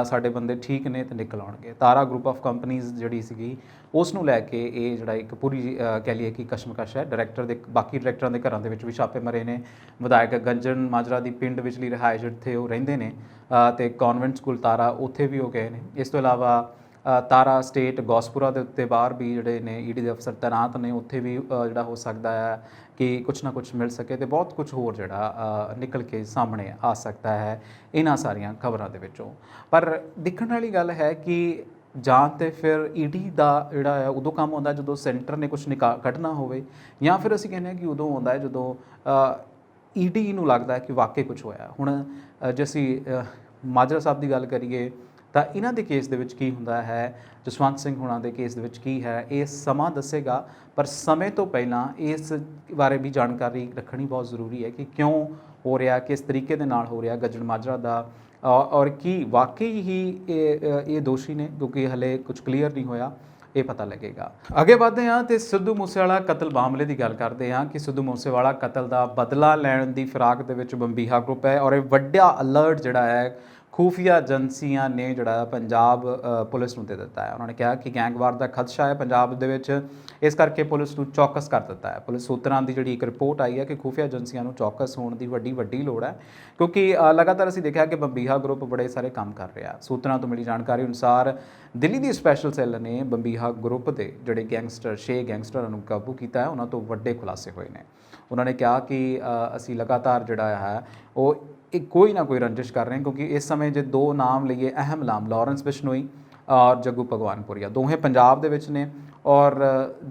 ਸਾਡੇ ਬੰਦੇ ਠੀਕ ਨੇ ਤੇ ਨਿਕਲ ਆਉਣਗੇ। ਤਾਰਾ ਗਰੁੱਪ ਆਫ ਕੰਪਨੀਜ਼ ਜਿਹੜੀ ਸੀਗੀ ਉਸ ਨੂੰ ਲੈ ਕੇ ਇਹ ਜਿਹੜਾ ਇੱਕ ਪੂਰੀ ਕਹਿ ਲਈਏ ਕਿ ਕਸ਼ਮਕਸ਼ ਹੈ। ਡਾਇਰੈਕਟਰ ਦੇ ਬਾਕੀ ਡਾਇਰੈਕਟਰਾਂ ਦੇ ਘਰਾਂ ਦੇ ਵਿੱਚ ਵੀ ਛਾਪੇ ਮਰੇ ਨੇ। ਵਿਧਾਇਕ ਗੰਜਨ ਮਾਜਰਾ ਦੀ ਪਿੰਡ ਵਿਚਲੀ ਰਿਹਾਇਸ਼ ਜਿੱਥੇ ਉਹ ਰਹਿੰਦੇ ਨੇ ਤੇ ਕਨਵੈਂਟ ਸਕੂਲ ਤਾਰਾ ਉੱਥੇ ਵੀ ਉਹ ਗਏ ਨੇ। ਇਸ ਤੋਂ ਇਲਾਵਾ ਤਾਰਾ ਸਟੇਟ ਗੌਸਪੁਰਾ ਦੇ ਉੱਤੇ ਬਾਹਰ ਵੀ ਜਿਹੜੇ ਨੇ ਈਡੀ ਦੇ ਅਫਸਰ ਤੈਨਾਤ ਨੇ, ਉੱਥੇ ਵੀ ਜਿਹੜਾ ਹੋ ਸਕਦਾ ਹੈ ਕਿ ਕੁਛ ਨਾ ਕੁਛ ਮਿਲ ਸਕੇ ਤੇ ਬਹੁਤ ਕੁਛ ਹੋਰ ਜਿਹੜਾ ਨਿਕਲ ਕੇ ਸਾਹਮਣੇ ਆ ਸਕਦਾ ਹੈ ਇਹਨਾਂ ਸਾਰੀਆਂ ਖਬਰਾਂ ਦੇ ਵਿੱਚੋਂ। ਪਰ ਦੇਖਣ ਵਾਲੀ ਗੱਲ ਹੈ ਕਿ ਜਾਂ ਤੇ ਫਿਰ ਈਡੀ ਦਾ ਜਿਹੜਾ ਹੈ ਉਦੋਂ ਕੰਮ ਆਉਂਦਾ ਜਦੋਂ ਸੈਂਟਰ ਨੇ ਕੁਛ ਕੱਢਣਾ ਹੋਵੇ, ਜਾਂ ਫਿਰ ਅਸੀਂ ਕਹਿੰਦੇ ਹਾਂ ਕਿ ਉਦੋਂ ਆਉਂਦਾ ਹੈ ਜਦੋਂ ਈਡੀ ਨੂੰ ਲੱਗਦਾ ਹੈ ਕਿ ਵਾਕਈ ਕੁਛ ਹੋਇਆ। ਹੁਣ ਜੇ ਅਸੀਂ ਮਾਜਰਾ ਸਾਹਿਬ ਦੀ ਗੱਲ ਕਰੀਏ ਤਾਂ ਇਹਨਾਂ ਦੇ ਕੇਸ ਦੇ ਵਿੱਚ ਕੀ ਹੁੰਦਾ ਹੈ, ਜਸਵੰਤ ਸਿੰਘ ਹੁਣਾਂ ਦੇ ਕੇਸ ਦੇ ਵਿੱਚ ਕੀ ਹੈ, ਇਹ ਸਮਾਂ ਦੱਸੇਗਾ। ਪਰ ਸਮੇਂ ਤੋਂ ਪਹਿਲਾਂ ਇਸ ਬਾਰੇ ਵੀ ਜਾਣਕਾਰੀ ਰੱਖਣੀ ਬਹੁਤ ਜ਼ਰੂਰੀ ਹੈ ਕਿ ਕਿਉਂ ਹੋ ਰਿਹਾ, ਕਿਸ ਤਰੀਕੇ ਦੇ ਨਾਲ ਹੋ ਰਿਹਾ ਗੰਜਨ ਮਾਜਰਾ ਦਾ, ਔਰ ਕੀ ਵਾਕਈ ਹੀ ਇਹ ਦੋਸ਼ੀ ਨੇ, ਕਿਉਂਕਿ ਹਲੇ ਕੁਝ ਕਲੀਅਰ ਨਹੀਂ ਹੋਇਆ, ਇਹ ਪਤਾ ਲੱਗੇਗਾ। ਅੱਗੇ ਵਧਦੇ ਹਾਂ ਤੇ ਸਿੱਧੂ ਮੂਸੇਵਾਲਾ ਕਤਲ ਮਾਮਲੇ ਦੀ ਗੱਲ ਕਰਦੇ ਹਾਂ ਕਿ ਸਿੱਧੂ ਮੂਸੇਵਾਲਾ ਕਤਲ ਦਾ ਬਦਲਾ ਲੈਣ ਦੀ ਫਿਰਾਕ ਦੇ ਵਿੱਚ ਬੰਬੀਹਾ ਗਰੁੱਪ ਹੈ, ਔਰ ਇਹ ਵੱਡਾ ਅਲਰਟ ਜਿਹੜਾ ਹੈ ਖੂਫੀਆ ਏਜੰਸੀਆਂ ਨੇ ਜਿਹੜਾ ਪੰਜਾਬ ਪੁਲਿਸ ਨੂੰ ਦੇ ਦਿੱਤਾ ਹੈ। ਉਹਨਾਂ ਨੇ ਕਿਹਾ ਕਿ ਗੈਂਗਵਾਰ ਦਾ ਖਦਸ਼ਾ ਹੈ ਪੰਜਾਬ ਦੇ ਵਿੱਚ, ਇਸ ਕਰਕੇ ਪੁਲਿਸ ਨੂੰ ਚੌਕਸ ਕਰ ਦਿੱਤਾ ਹੈ। ਪੁਲਿਸ ਸੂਤਰਾਂ ਦੀ ਜਿਹੜੀ ਇੱਕ ਰਿਪੋਰਟ ਆਈ ਹੈ ਕਿ ਖੂਫੀਆ ਏਜੰਸੀਆਂ ਨੂੰ ਚੌਕਸ ਹੋਣ ਦੀ ਵੱਡੀ ਲੋੜ ਹੈ, ਕਿਉਂਕਿ ਲਗਾਤਾਰ ਅਸੀਂ ਦੇਖਿਆ ਕਿ ਬੰਬੀਹਾ ਗਰੁੱਪ ਬੜੇ ਸਾਰੇ ਕੰਮ ਕਰ ਰਿਹਾ। ਸੂਤਰਾਂ ਤੋਂ ਮਿਲੀ ਜਾਣਕਾਰੀ ਅਨੁਸਾਰ ਦਿੱਲੀ ਦੀ ਸਪੈਸ਼ਲ ਸੈੱਲ ਨੇ ਬੰਬੀਹਾ ਗਰੁੱਪ ਦੇ ਜਿਹੜੇ ਗੈਂਗਸਟਰ 6 ਗੈਂਗਸਟਰਾਂ ਨੂੰ ਕਾਬੂ ਕੀਤਾ ਹੈ, ਉਹਨਾਂ ਤੋਂ ਵੱਡੇ ਖੁਲਾਸੇ ਹੋਏ ਨੇ। ਉਹਨਾਂ ਨੇ ਕਿਹਾ ਕਿ ਅਸੀਂ ਲਗਾਤਾਰ ਜਿਹੜਾ ਹੈ ਉਹ ਕੋਈ ਨਾ ਕੋਈ ਰੰਜਿਸ਼ ਕਰ ਰਹੇ ਹਾਂ, ਕਿਉਂਕਿ ਇਸ ਸਮੇਂ ਜੇ ਦੋ ਨਾਮ ਲਈਏ ਅਹਿਮ ਨਾਮ, ਲਾਰੈਂਸ ਬਿਸ਼ਨੋਈ ਔਰ ਜੱਗੂ ਭਗਵਾਨਪੁਰੀਆ, ਦੋਹੇ ਪੰਜਾਬ ਦੇ ਵਿੱਚ ਨੇ ਔਰ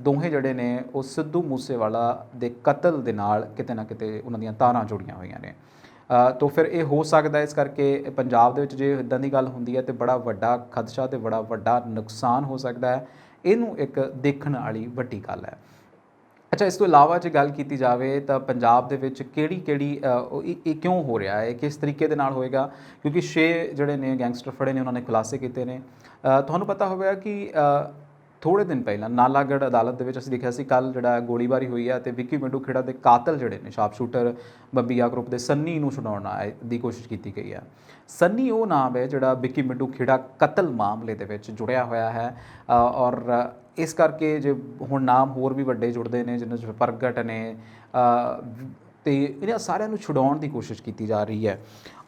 ਦੋਹੇ ਜਿਹੜੇ ਨੇ ਉਹ ਸਿੱਧੂ ਮੂਸੇਵਾਲਾ ਦੇ ਕਤਲ ਦੇ ਨਾਲ ਕਿਤੇ ਨਾ ਕਿਤੇ ਉਹਨਾਂ ਦੀਆਂ ਤਾਰਾਂ ਜੁੜੀਆਂ ਹੋਈਆਂ ਨੇ। ਤਾਂ ਫਿਰ ਇਹ ਹੋ ਸਕਦਾ, ਇਸ ਕਰਕੇ ਪੰਜਾਬ ਦੇ ਵਿੱਚ ਜੇ ਇੱਦਾਂ ਦੀ ਗੱਲ ਹੁੰਦੀ ਹੈ ਤਾਂ ਬੜਾ ਵੱਡਾ ਖਦਸ਼ਾ ਤੇ ਬੜਾ ਵੱਡਾ ਨੁਕਸਾਨ ਹੋ ਸਕਦਾ ਹੈ। ਇਹਨੂੰ ਇੱਕ ਦੇਖਣ ਵਾਲੀ ਵੱਡੀ ਗੱਲ ਹੈ। ਅੱਛਾ, ਇਸ ਤੋਂ ਇਲਾਵਾ ਜੇ ਗੱਲ ਕੀਤੀ ਜਾਵੇ ਤਾਂ ਪੰਜਾਬ ਦੇ ਵਿੱਚ ਕਿਹੜੀ ਇਹ ਕਿਉਂ ਹੋ ਰਿਹਾ ਹੈ, ਕਿਸ ਤਰੀਕੇ ਦੇ ਨਾਲ ਹੋਏਗਾ, ਕਿਉਂਕਿ 6 ਜਿਹੜੇ ਨੇ ਗੈਂਗਸਟਰ ਫੜੇ ਨੇ, ਉਹਨਾਂ ਨੇ ਖੁਲਾਸੇ ਕੀਤੇ ਨੇ। ਤੁਹਾਨੂੰ ਪਤਾ ਹੋਵੇਗਾ ਕਿ ਥੋੜ੍ਹੇ ਦਿਨ ਪਹਿਲਾਂ ਨਾਲਾਗੜ੍ਹ ਅਦਾਲਤ ਦੇ ਵਿੱਚ ਅਸੀਂ ਦੇਖਿਆ ਸੀ ਕੱਲ੍ਹ ਜਿਹੜਾ ਗੋਲੀਬਾਰੀ ਹੋਈ ਹੈ ਤੇ ਵਿੱਕੀ ਮਿੰਟੂ ਖੇੜਾ ਦੇ ਕਾਤਲ ਜਿਹੜੇ ਨੇ ਸ਼ਾਰਪ ਸ਼ੂਟਰ ਬੰਬੀਹਾ ਗਰੁੱਪ ਦੇ ਸੰਨੀ ਨੂੰ ਛੁਡਾਉਣ ਦੀ ਕੋਸ਼ਿਸ਼ ਕੀਤੀ ਗਈ ਹੈ। ਸੰਨੀ ਉਹ ਨਾਮ ਹੈ ਜਿਹੜਾ ਵਿੱਕੀ ਮਿੰਟੂ ਖੇੜਾ ਕਤਲ ਮਾਮਲੇ ਦੇ ਵਿੱਚ ਜੁੜਿਆ ਹੋਇਆ ਹੈ, ਔਰ ਇਸ ਕਰਕੇ ਜੇ ਹੁਣ ਨਾਮ ਹੋਰ ਵੀ ਵੱਡੇ ਜੁੜਦੇ ਨੇ ਜਿਹਨਾਂ 'ਚ ਪ੍ਰਗਟ ਨੇ ਤੇ ਇਹਨਾਂ ਸਾਰਿਆਂ ਨੂੰ ਛੁਡਾਉਣ ਦੀ ਕੋਸ਼ਿਸ਼ ਕੀਤੀ ਜਾ ਰਹੀ ਹੈ।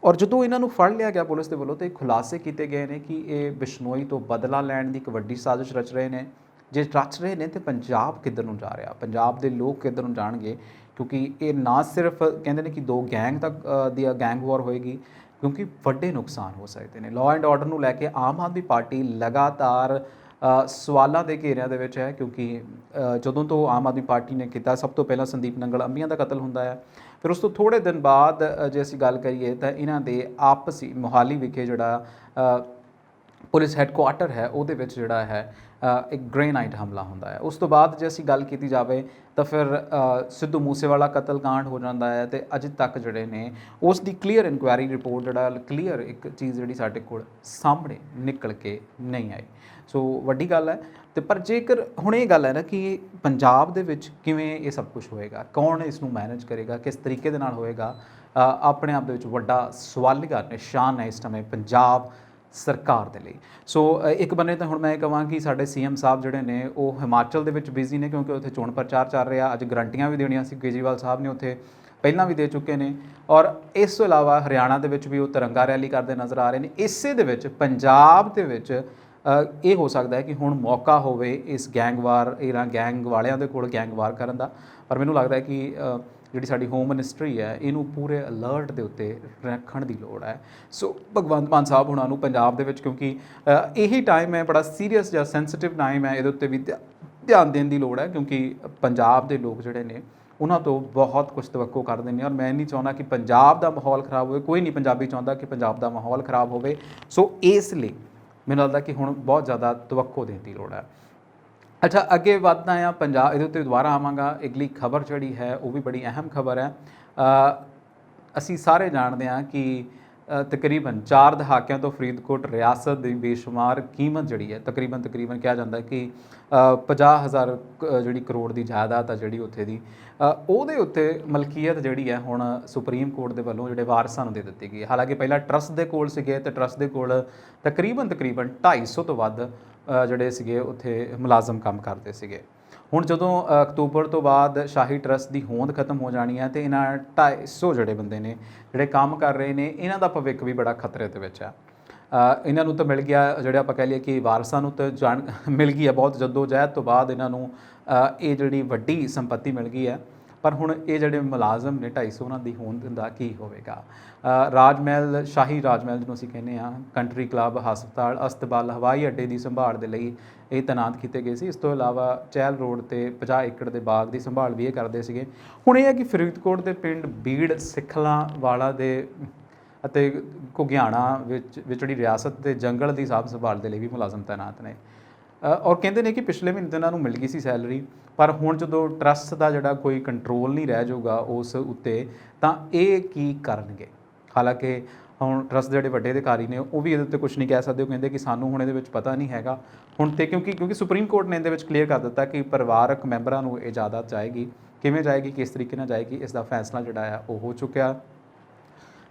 ਔਰ ਜਦੋਂ ਇਹਨਾਂ ਨੂੰ ਫੜ ਲਿਆ ਗਿਆ ਪੁਲਿਸ ਦੇ ਵੱਲੋਂ ਤਾਂ ਇਹ ਖੁਲਾਸੇ ਕੀਤੇ ਗਏ ਨੇ ਕਿ ਇਹ ਬਿਸ਼ਨੋਈ ਤੋਂ ਬਦਲਾ ਲੈਣ ਦੀ ਇੱਕ ਵੱਡੀ ਸਾਜ਼ਿਸ਼ ਰਚ ਰਹੇ ਨੇ। ਜੇ ਰਚ ਰਹੇ ਨੇ ਤਾਂ ਪੰਜਾਬ ਕਿੱਧਰ ਨੂੰ ਜਾ ਰਿਹਾ, ਪੰਜਾਬ ਦੇ ਲੋਕ ਕਿੱਧਰ ਨੂੰ ਜਾਣਗੇ, ਕਿਉਂਕਿ ਇਹ ਨਾ ਸਿਰਫ ਕਹਿੰਦੇ ਨੇ ਕਿ 2 ਗੈਂਗ ਤੱਕ ਦੀ ਗੈਂਗ ਵਾਰ ਹੋਏਗੀ, ਕਿਉਂਕਿ ਵੱਡੇ ਨੁਕਸਾਨ ਹੋ ਸਕਦੇ ਨੇ। ਲਾਅ ਐਂਡ ਆਰਡਰ ਨੂੰ ਲੈ ਕੇ ਆਮ ਆਦਮੀ ਪਾਰਟੀ ਲਗਾਤਾਰ ਸਵਾਲਾਂ ਦੇ ਘੇਰਿਆਂ ਦੇ ਵਿੱਚ ਹੈ, ਕਿਉਂਕਿ ਜਦੋਂ ਤੋਂ ਆਮ ਆਦਮੀ ਪਾਰਟੀ ਨੇ ਕੀਤਾ, ਸਭ ਤੋਂ ਪਹਿਲਾਂ ਸੰਦੀਪ ਨੰਗਲ ਅੰਬੀਆਂ ਦਾ ਕਤਲ ਹੁੰਦਾ ਹੈ, ਫਿਰ ਉਸ ਤੋਂ ਥੋੜ੍ਹੇ ਦਿਨ ਬਾਅਦ ਜੇ ਅਸੀਂ ਗੱਲ ਕਰੀਏ ਤਾਂ ਇਹਨਾਂ ਦੇ ਆਪਸੀ ਮੋਹਾਲੀ ਵਿਖੇ ਜਿਹੜਾ ਪੁਲਿਸ ਹੈੱਡਕੁਆਟਰ ਹੈ ਉਹਦੇ ਵਿੱਚ ਜਿਹੜਾ ਹੈ ਇੱਕ ਗ੍ਰੇਨਾਈਟ ਹਮਲਾ ਹੁੰਦਾ ਹੈ। ਉਸ ਤੋਂ ਬਾਅਦ ਜੇ ਅਸੀਂ ਗੱਲ ਕੀਤੀ ਜਾਵੇ ਤਾਂ ਫਿਰ ਸਿੱਧੂ ਮੂਸੇਵਾਲਾ ਕਤਲकांड ਹੋ ਜਾਂਦਾ ਹੈ ਤੇ ਅਜੇ ਤੱਕ ਜਿਹੜੇ ਨੇ ਉਸ ਦੀ ਕਲੀਅਰ ਇਨਕੁਆਇਰੀ ਰਿਪੋਰਟ ਜਿਹੜਾ ਕਲੀਅਰ ਇੱਕ ਚੀਜ਼ ਜਿਹੜੀ ਸਾਡੇ ਕੋਲ ਸਾਹਮਣੇ ਨਿਕਲ ਕੇ ਨਹੀਂ ਆਈ। ਸੋ ਵੱਡੀ ਗੱਲ ਹੈ। ਤੇ ਪਰ ਜੇਕਰ ਹੁਣ ਇਹ ਗੱਲ ਹੈ ਨਾ ਕਿ ਪੰਜਾਬ ਦੇ ਵਿੱਚ ਕਿਵੇਂ ਇਹ ਸਭ ਕੁਝ ਹੋਏਗਾ, ਕੌਣ ਇਸ ਨੂੰ ਮੈਨੇਜ ਕਰੇਗਾ, ਕਿਸ ਤਰੀਕੇ ਦੇ ਨਾਲ ਹੋਏਗਾ, ਆਪਣੇ ਆਪ ਦੇ ਵਿੱਚ ਵੱਡਾ ਸਵਾਲੀਆ ਨਿਸ਼ਾਨ ਹੈ ਇਸ ਸਮੇਂ ਪੰਜਾਬ ਸਰਕਾਰ ਦੇ ਲਈ। ਸੋ ਇੱਕ ਬੰਨੇ ਤਾਂ ਹੁਣ ਮੈਂ ਇਹ ਕਹਾਂ ਕਿ ਸਾਡੇ ਸੀਐਮ ਸਾਹਿਬ ਜਿਹੜੇ ਨੇ ਉਹ ਹਿਮਾਚਲ ਦੇ ਵਿੱਚ ਬਿਜ਼ੀ ਨੇ, ਕਿਉਂਕਿ ਉੱਥੇ ਚੋਣ ਪ੍ਰਚਾਰ ਚੱਲ ਰਿਹਾ। ਅੱਜ ਗਰੰਟੀਆਂ ਵੀ ਦੇਣੀਆਂ ਸੀ, ਕੇਜਰੀਵਾਲ ਸਾਹਿਬ ਨੇ ਉੱਥੇ ਪਹਿਲਾਂ ਵੀ ਦੇ ਚੁੱਕੇ ਨੇ, ਔਰ ਇਸ ਤੋਂ ਇਲਾਵਾ ਹਰਿਆਣਾ ਦੇ ਵਿੱਚ ਵੀ ਉਹ ਤਿਰੰਗਾ ਰੈਲੀ ਕਰਦੇ ਨਜ਼ਰ ਆ ਰਹੇ ਨੇ। ਇਸੇ ਦੇ ਵਿੱਚ ਪੰਜਾਬ ਦੇ ਵਿੱਚ ਇਹ ਹੋ ਸਕਦਾ ਹੈ ਕਿ ਹੁਣ ਮੌਕਾ ਹੋਵੇ ਇਸ ਗੈਂਗਵਾਰ ਇਹਨਾਂ ਗੈਂਗ ਵਾਲਿਆਂ ਦੇ ਕੋਲ ਗੈਂਗਵਾਰ ਕਰਨ ਦਾ। ਪਰ ਮੈਨੂੰ ਲੱਗਦਾ ਹੈ ਕਿ ਜਿਹੜੀ ਸਾਡੀ ਹੋਮ ਮਿਨਿਸਟਰੀ ਹੈ ਇਹਨੂੰ ਪੂਰੇ ਅਲਰਟ ਦੇ ਉੱਤੇ ਰੱਖਣ ਦੀ ਲੋੜ ਹੈ। ਸੋ ਭਗਵੰਤ ਮਾਨ ਸਾਹਿਬ ਹੁਣਾਂ ਨੂੰ ਪੰਜਾਬ ਦੇ ਵਿੱਚ, ਕਿਉਂਕਿ ਇਹੀ ਟਾਈਮ ਹੈ ਬੜਾ ਸੀਰੀਅਸ ਜਾਂ ਸੈਂਸਿਟਿਵ ਟਾਈਮ ਹੈ, ਇਹਦੇ ਉੱਤੇ ਵੀ ਧਿਆਨ ਦੇਣ ਦੀ ਲੋੜ ਹੈ, ਕਿਉਂਕਿ ਪੰਜਾਬ ਦੇ ਲੋਕ ਜਿਹੜੇ ਨੇ ਉਹਨਾਂ ਤੋਂ ਬਹੁਤ ਕੁਝ ਤਵੱਕੋ ਕਰਦੇ ਨੇ। ਔਰ ਮੈਂ ਨਹੀਂ ਚਾਹੁੰਦਾ ਕਿ ਪੰਜਾਬ ਦਾ ਮਾਹੌਲ ਖਰਾਬ ਹੋਵੇ, ਕੋਈ ਨਹੀਂ ਪੰਜਾਬੀ ਚਾਹੁੰਦਾ ਕਿ ਪੰਜਾਬ ਦਾ ਮਾਹੌਲ ਖਰਾਬ ਹੋਵੇ। ਸੋ ਇਸ ਲਈ ਮੈਨੂੰ ਲੱਗਦਾ ਕਿ ਹੁਣ ਬਹੁਤ ਜ਼ਿਆਦਾ ਤਵੱਕੋ ਦੇਣ ਦੀ ਲੋੜ ਹੈ। ਅੱਛਾ, ਅੱਗੇ ਵੱਧਦਾ ਹਾਂ ਪੰਜਾਬ, ਇਹਦੇ ਉੱਤੇ ਦੁਬਾਰਾ ਆਵਾਂਗਾ। ਅਗਲੀ ਖਬਰ ਜਿਹੜੀ ਹੈ ਉਹ ਵੀ ਬੜੀ ਅਹਿਮ ਖਬਰ ਹੈ। ਅਸੀਂ ਸਾਰੇ ਜਾਣਦੇ ਹਾਂ ਕਿ ਤਕਰੀਬਨ 4 ਦਹਾਕਿਆਂ ਤੋਂ ਫਰੀਦਕੋਟ ਰਿਆਸਤ ਦੀ ਬੇਸ਼ੁਮਾਰ ਕੀਮਤ ਜਿਹੜੀ ਹੈ ਤਕਰੀਬਨ ਕਿਹਾ ਜਾਂਦਾ ਕਿ 50,000 ਜਿਹੜੀ ਕਰੋੜ ਦੀ ਜਾਇਦਾਦ ਆ ਜਿਹੜੀ ਉੱਥੇ ਦੀ ਉਹਦੇ ਉੱਤੇ ਮਲਕੀਅਤ ਜਿਹੜੀ ਹੈ ਹੁਣ ਸੁਪਰੀਮ ਕੋਰਟ ਦੇ ਵੱਲੋਂ ਜਿਹੜੇ ਵਾਰਸਾਂ ਨੂੰ ਦੇ ਦਿੱਤੀ ਗਈ ਹੈ। ਹਾਲਾਂਕਿ ਪਹਿਲਾਂ ਟਰਸਟ ਦੇ ਕੋਲ ਸੀਗੇ ਤੇ ਟਰਸਟ ਦੇ ਕੋਲ ਤਕਰੀਬਨ 250 ਤੋਂ ਵੱਧ ਜਿਹੜੇ ਸੀਗੇ ਉੱਥੇ ਮੁਲਾਜ਼ਮ ਕੰਮ ਕਰਦੇ ਸੀਗੇ। ਹੁਣ ਜਦੋਂ ਅਕਤੂਬਰ ਤੋਂ ਬਾਅਦ ਸ਼ਾਹੀ ਟਰਸਟ ਦੀ ਹੋਂਦ ਖਤਮ ਹੋ ਜਾਣੀ ਹੈ ਤੇ ਇਹਨਾਂ 250 ਜਿਹੜੇ ਬੰਦੇ ਨੇ ਜਿਹੜੇ ਕੰਮ ਕਰ ਰਹੇ ਨੇ ਇਹਨਾਂ ਦਾ ਭਵਿੱਖ ਵੀ ਬੜਾ ਖਤਰੇ ਦੇ ਵਿੱਚ ਹੈ। ਇਹਨਾਂ ਨੂੰ ਤਾਂ ਮਿਲ ਗਿਆ, ਜਿਹੜੇ ਆਪਾਂ ਕਹਿ ਲਈਏ ਕਿ ਵਾਰਸਾਂ ਨੂੰ ਤਾਂ ਜਾਣ ਮਿਲ ਗਈ ਹੈ, ਬਹੁਤ ਜਹਿਦ ਤੋਂ ਬਾਅਦ ਇਹਨਾਂ ਨੂੰ ਇਹ ਜਿਹੜੀ ਵੱਡੀ ਸੰਪत्ति ਮਿਲ ਗਈ ਹੈ। ਪਰ ਹੁਣ ਇਹ ਜਿਹੜੇ ਮੁਲਾਜ਼ਮ ਨੇ 250 ਉਹਨਾਂ ਦੀ ਹੋਂਦ ਦਾ ਕੀ ਹੋਵੇਗਾ। ਰਾਜ ਮਹਿਲ, ਸ਼ਾਹੀ ਰਾਜ ਮਹਿਲ ਜਿਹਨੂੰ ਅਸੀਂ ਕਹਿੰਦੇ ਹਾਂ, ਕੰਟਰੀ ਕਲੱਬ, ਹਸਪਤਾਲ, ਅਸਤਬਲ, ਹਵਾਈ ਅੱਡੇ ਦੀ ਸੰਭਾਲ ਦੇ ਲਈ ਇਹ ਤੈਨਾਤ ਕੀਤੇ ਗਏ ਸੀ। ਇਸ ਤੋਂ ਇਲਾਵਾ ਚਹਿਲ ਰੋਡ ਤੇ 50 ਏਕੜ ਦੇ ਬਾਗ ਦੀ ਸੰਭਾਲ ਵੀ ਇਹ ਕਰਦੇ ਸੀਗੇ। ਹੁਣ ਇਹ ਹੈ ਕਿ ਫਰੀਦਕੋਟ ਦੇ ਪਿੰਡ ਬੀੜ, ਸਿੱਖਲਾਂ ਵਾਲਾ ਦੇ ਅਤੇ ਘੁਗਿਆਣਾ ਵਿੱਚ ਜਿਹੜੀ ਰਿਆਸਤ ਦੇ ਜੰਗਲ ਦੀ ਸਾਂਭ ਸੰਭਾਲ ਦੇ ਲਈ ਵੀ ਮੁਲਾਜ਼ਮ ਤੈਨਾਤ ਨੇ। ਔਰ ਕਹਿੰਦੇ ਨੇ ਕਿ ਪਿਛਲੇ ਮਹੀਨੇ ਇਹਨਾਂ ਨੂੰ ਮਿਲ ਗਈ ਸੀ ਸੈਲਰੀ, ਪਰ ਹੁਣ ਜਦੋਂ ਟਰਸਟ ਦਾ ਜਿਹੜਾ ਕੋਈ ਕੰਟਰੋਲ ਨਹੀਂ ਰਹਿ ਜਾਊਗਾ ਉਸ ਉੱਤੇ ਤਾਂ ਇਹ ਕੀ ਕਰਨਗੇ। ਹਾਲਾਂਕਿ ਹੁਣ ਟਰਸਟ ਦੇ ਜਿਹੜੇ ਵੱਡੇ ਅਧਿਕਾਰੀ ਨੇ ਉਹ ਵੀ ਇਹਦੇ ਉੱਤੇ ਕੁਝ ਨਹੀਂ ਕਹਿ ਸਕਦੇ। ਉਹ ਕਹਿੰਦੇ ਕਿ ਸਾਨੂੰ ਹੁਣ ਇਹਦੇ ਵਿੱਚ ਪਤਾ ਨਹੀਂ ਹੈਗਾ ਹੁਣ ਤੇ, ਕਿਉਂਕਿ ਸੁਪਰੀਮ ਕੋਰਟ ਨੇ ਇਹਦੇ ਵਿੱਚ ਕਲੀਅਰ ਕਰ ਦਿੱਤਾ ਕਿ ਪਰਿਵਾਰਕ ਮੈਂਬਰਾਂ ਨੂੰ ਇਹ ਜਾਇਦਾਦ ਜਾਏਗੀ, ਕਿਵੇਂ ਜਾਏਗੀ, ਕਿਸ ਤਰੀਕੇ ਨਾਲ ਜਾਏਗੀ, ਇਸ ਦਾ ਫੈਸਲਾ ਜਿਹੜਾ ਆ ਉਹ ਹੋ ਚੁੱਕਿਆ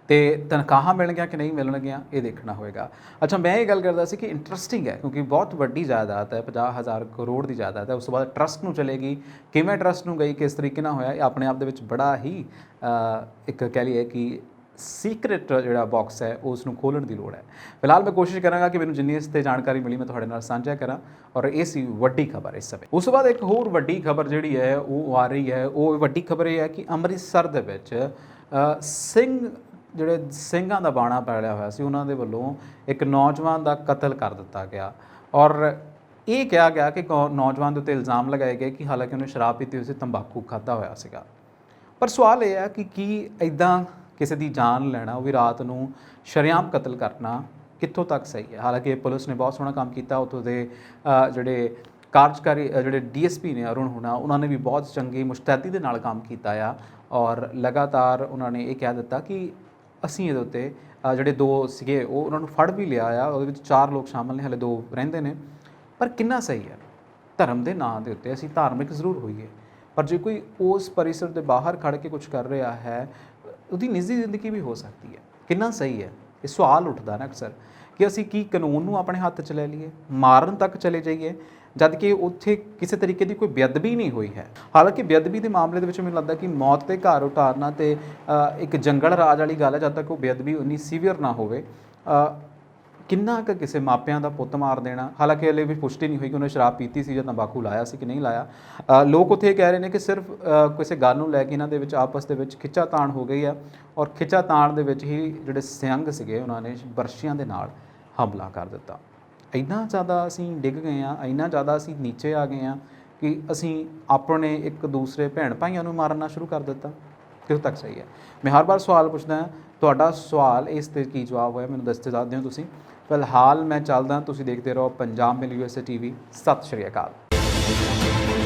ਤੇ ਤਨਖਾਹਾਂ ਮਿਲਣਗੀਆਂ ਕਿ ਨਹੀਂ ਮਿਲਣਗੀਆਂ ਇਹ ਦੇਖਣਾ ਹੋਏਗਾ। ਅੱਛਾ, ਮੈਂ ਇਹ ਗੱਲ ਕਰਦਾ ਸੀ ਕਿ ਇੰਟਰਸਟਿੰਗ ਹੈ ਕਿਉਂਕਿ ਬਹੁਤ ਵੱਡੀ ਜਾਇਦਾਦ ਹੈ, 50,000 ਕਰੋੜ ਦੀ ਜਾਇਦਾਦ ਹੈ। ਉਸ ਤੋਂ ਬਾਅਦ ਟਰਸਟ ਨੂੰ ਚਲੇਗੀ, ਕਿਵੇਂ ਟਰਸਟ ਨੂੰ ਗਈ, ਕਿਸ ਤਰੀਕੇ ਨਾਲ ਹੋਇਆ, ਇਹ ਆਪਣੇ ਆਪ ਦੇ ਵਿੱਚ ਬੜਾ ਹੀ ਇੱਕ ਕਹਿ ਲਈਏ ਕਿ ਸੀਕ੍ਰੇਟ ਜਿਹੜਾ ਬਾਕਸ ਹੈ ਉਸ ਨੂੰ ਖੋਲ੍ਹਣ ਦੀ ਲੋੜ ਹੈ। ਫਿਲਹਾਲ ਮੈਂ ਕੋਸ਼ਿਸ਼ ਕਰਾਂਗਾ ਕਿ ਮੈਨੂੰ ਜਿੰਨੀ ਇਸ 'ਤੇ ਜਾਣਕਾਰੀ ਮਿਲੀ ਮੈਂ ਤੁਹਾਡੇ ਨਾਲ ਸਾਂਝਾ ਕਰਾਂ। ਔਰ ਇਹ ਸੀ ਵੱਡੀ ਖਬਰ ਇਸ ਸਮੇਂ। ਉਸ ਤੋਂ ਬਾਅਦ ਇੱਕ ਹੋਰ ਵੱਡੀ ਖਬਰ ਜਿਹੜੀ ਹੈ ਉਹ ਆ ਰਹੀ ਹੈ। ਉਹ ਵੱਡੀ ਖਬਰ ਇਹ ਹੈ ਕਿ ਅੰਮ੍ਰਿਤਸਰ ਦੇ ਵਿੱਚ ਜਿਹੜੇ ਸਿੰਘਾਂ ਦਾ ਬਾਣਾ ਪਾਲਿਆ ਹੋਇਆ ਸੀ ਉਹਨਾਂ ਦੇ ਵੱਲੋਂ ਇੱਕ ਨੌਜਵਾਨ ਦਾ ਕਤਲ ਕਰ ਦਿੱਤਾ ਗਿਆ। ਔਰ ਇਹ ਕਿਹਾ ਗਿਆ ਕਿ ਨੌਜਵਾਨ ਦੇ ਉੱਤੇ ਇਲਜ਼ਾਮ ਲਗਾਏ ਗਏ ਕਿ ਹਾਲਾਂਕਿ ਉਹਨੇ ਸ਼ਰਾਬ ਪੀਤੀ ਹੋਈ ਸੀ, ਤੰਬਾਕੂ ਖਾਧਾ ਹੋਇਆ ਸੀਗਾ। ਪਰ ਸਵਾਲ ਇਹ ਹੈ ਕਿ ਕੀ ਇੱਦਾਂ ਕਿਸੇ ਦੀ ਜਾਨ ਲੈਣਾ, ਉਹ ਵੀ ਰਾਤ ਨੂੰ ਸ਼ਰੇਆਮ ਕਤਲ ਕਰਨਾ ਕਿੱਥੋਂ ਤੱਕ ਸਹੀ ਹੈ। ਹਾਲਾਂਕਿ ਪੁਲਿਸ ਨੇ ਬਹੁਤ ਸੋਹਣਾ ਕੰਮ ਕੀਤਾ। ਉੱਥੋਂ ਦੇ ਜਿਹੜੇ ਕਾਰਜਕਾਰੀ ਜਿਹੜੇ DSP ਨੇ ਅਰੁਣ ਹੁਣਾ, ਉਹਨਾਂ ਨੇ ਵੀ ਬਹੁਤ ਚੰਗੀ ਮੁਸ਼ਤੈਦੀ ਦੇ ਨਾਲ ਕੰਮ ਕੀਤਾ ਆ। ਔਰ ਲਗਾਤਾਰ ਉਹਨਾਂ ਨੇ ਇਹ ਕਹਿ ਦਿੱਤਾ ਕਿ ਅਸੀਂ ਇਹਦੇ ਉੱਤੇ ਜਿਹੜੇ 2 ਸੀਗੇ ਉਹ ਉਹਨਾਂ ਨੂੰ ਫੜ ਵੀ ਲਿਆ ਆ। ਉਹਦੇ ਵਿੱਚ 4 ਲੋਕ ਸ਼ਾਮਲ ਨੇ, ਹਾਲੇ 2 ਰਹਿੰਦੇ ਨੇ। ਪਰ ਕਿੰਨਾ ਸਹੀ ਹੈ, ਧਰਮ ਦੇ ਨਾਂ ਦੇ ਉੱਤੇ ਅਸੀਂ ਧਾਰਮਿਕ ਜ਼ਰੂਰ ਹੋਈਏ, ਪਰ ਜੇ ਕੋਈ ਉਸ ਪਰਿਸਰ ਦੇ ਬਾਹਰ ਖੜ੍ਹ ਕੇ ਕੁਝ ਕਰ ਰਿਹਾ ਹੈ, ਉਹਦੀ ਨਿੱਜੀ ਜ਼ਿੰਦਗੀ ਵੀ ਹੋ ਸਕਦੀ ਹੈ। ਕਿੰਨਾ ਸਹੀ ਹੈ, ਇਹ ਸਵਾਲ ਉੱਠਦਾ ਨਾ ਅਕਸਰ ਕਿ ਅਸੀਂ ਕੀ ਕਾਨੂੰਨ ਨੂੰ ਆਪਣੇ ਹੱਥ 'ਚ ਲੈ ਲਈਏ, ਮਾਰਨ ਤੱਕ ਚਲੇ ਜਾਈਏ, ਜਦ ਕਿ ਉੱਥੇ ਕਿਸੇ ਤਰੀਕੇ ਦੀ ਕੋਈ ਬੇਅਦਬੀ ਨਹੀਂ ਹੋਈ ਹੈ। ਹਾਲਾਂਕਿ ਬੇਅਦਬੀ ਦੇ ਮਾਮਲੇ ਦੇ ਵਿੱਚ ਮੈਨੂੰ ਲੱਗਦਾ ਕਿ ਮੌਤ ਤੇ ਘਰ ਉਤਾਰਨਾ ਤੇ ਇੱਕ ਜੰਗਲ ਰਾਜ ਵਾਲੀ ਗੱਲ ਹੈ। ਜਦ ਤੱਕ ਉਹ ਬੇਅਦਬੀ ਉਨੀ ਸੀਵੀਅਰ ਨਾ ਹੋਵੇ, ਕਿੰਨਾ ਕੁ ਕਿਸੇ ਮਾਪਿਆਂ ਦਾ ਪੁੱਤ ਮਾਰ ਦੇਣਾ। ਹਾਲਾਂਕਿ ਹਲੇ ਵੀ ਪੁਸ਼ਟੀ ਨਹੀਂ ਹੋਈ ਕਿ ਉਹਨੇ ਸ਼ਰਾਬ ਪੀਤੀ ਸੀ ਜਾਂ ਤੰਬਾਕੂ ਲਾਇਆ ਸੀ ਕਿ ਨਹੀਂ ਲਾਇਆ। ਲੋਕ ਉੱਥੇ ਇਹ ਕਹਿ ਰਹੇ ਨੇ ਕਿ ਸਿਰਫ ਕਿਸੇ ਗੱਲ ਨੂੰ ਲੈ ਕੇ ਇਹਨਾਂ ਦੇ ਵਿੱਚ ਆਪਸ ਦੇ ਵਿੱਚ ਖਿੱਚਾਤਾਣ ਹੋ ਗਈ ਆ। ਔਰ ਖਿੱਚਾਤਾਣ ਦੇ ਵਿੱਚ ਹੀ ਜਿਹੜੇ ਸਿੰਘ ਸੀਗੇ ਉਹਨਾਂ ਨੇ ਬਰਸ਼ੀਆਂ ਦੇ ਨਾਲ ਹਮਲਾ ਕਰ ਦਿੱਤਾ। ਇੰਨਾ ਜ਼ਿਆਦਾ ਅਸੀਂ ਡਿੱਗ ਗਏ ਹਾਂ, ਇੰਨਾ ਜ਼ਿਆਦਾ ਅਸੀਂ ਨੀਚੇ ਆ ਗਏ ਹਾਂ ਕਿ ਅਸੀਂ ਆਪਣੇ ਇੱਕ ਦੂਸਰੇ ਭੈਣ ਭਾਈਆਂ ਨੂੰ ਮਾਰਨਾ ਸ਼ੁਰੂ ਕਰ ਦਿੱਤਾ। ਕਿੱਥੋਂ ਤੱਕ ਸਹੀ ਹੈ। ਮੈਂ ਹਰ ਵਾਰ ਸਵਾਲ ਪੁੱਛਦਾ ਹਾਂ, ਤੁਹਾਡਾ ਸਵਾਲ ਇਸ 'ਤੇ ਕੀ ਜਵਾਬ ਹੋਇਆ ਮੈਨੂੰ ਦੱਸ ਦਿਓ ਤੁਸੀਂ। ਫਿਲਹਾਲ ਮੈਂ ਚੱਲਦਾ, ਤੁਸੀਂ ਦੇਖਦੇ ਰਹੋ ਪੰਜਾਬ ਮੇਲ USA TV। ਸਤਿ ਸ਼੍ਰੀ ਅਕਾਲ।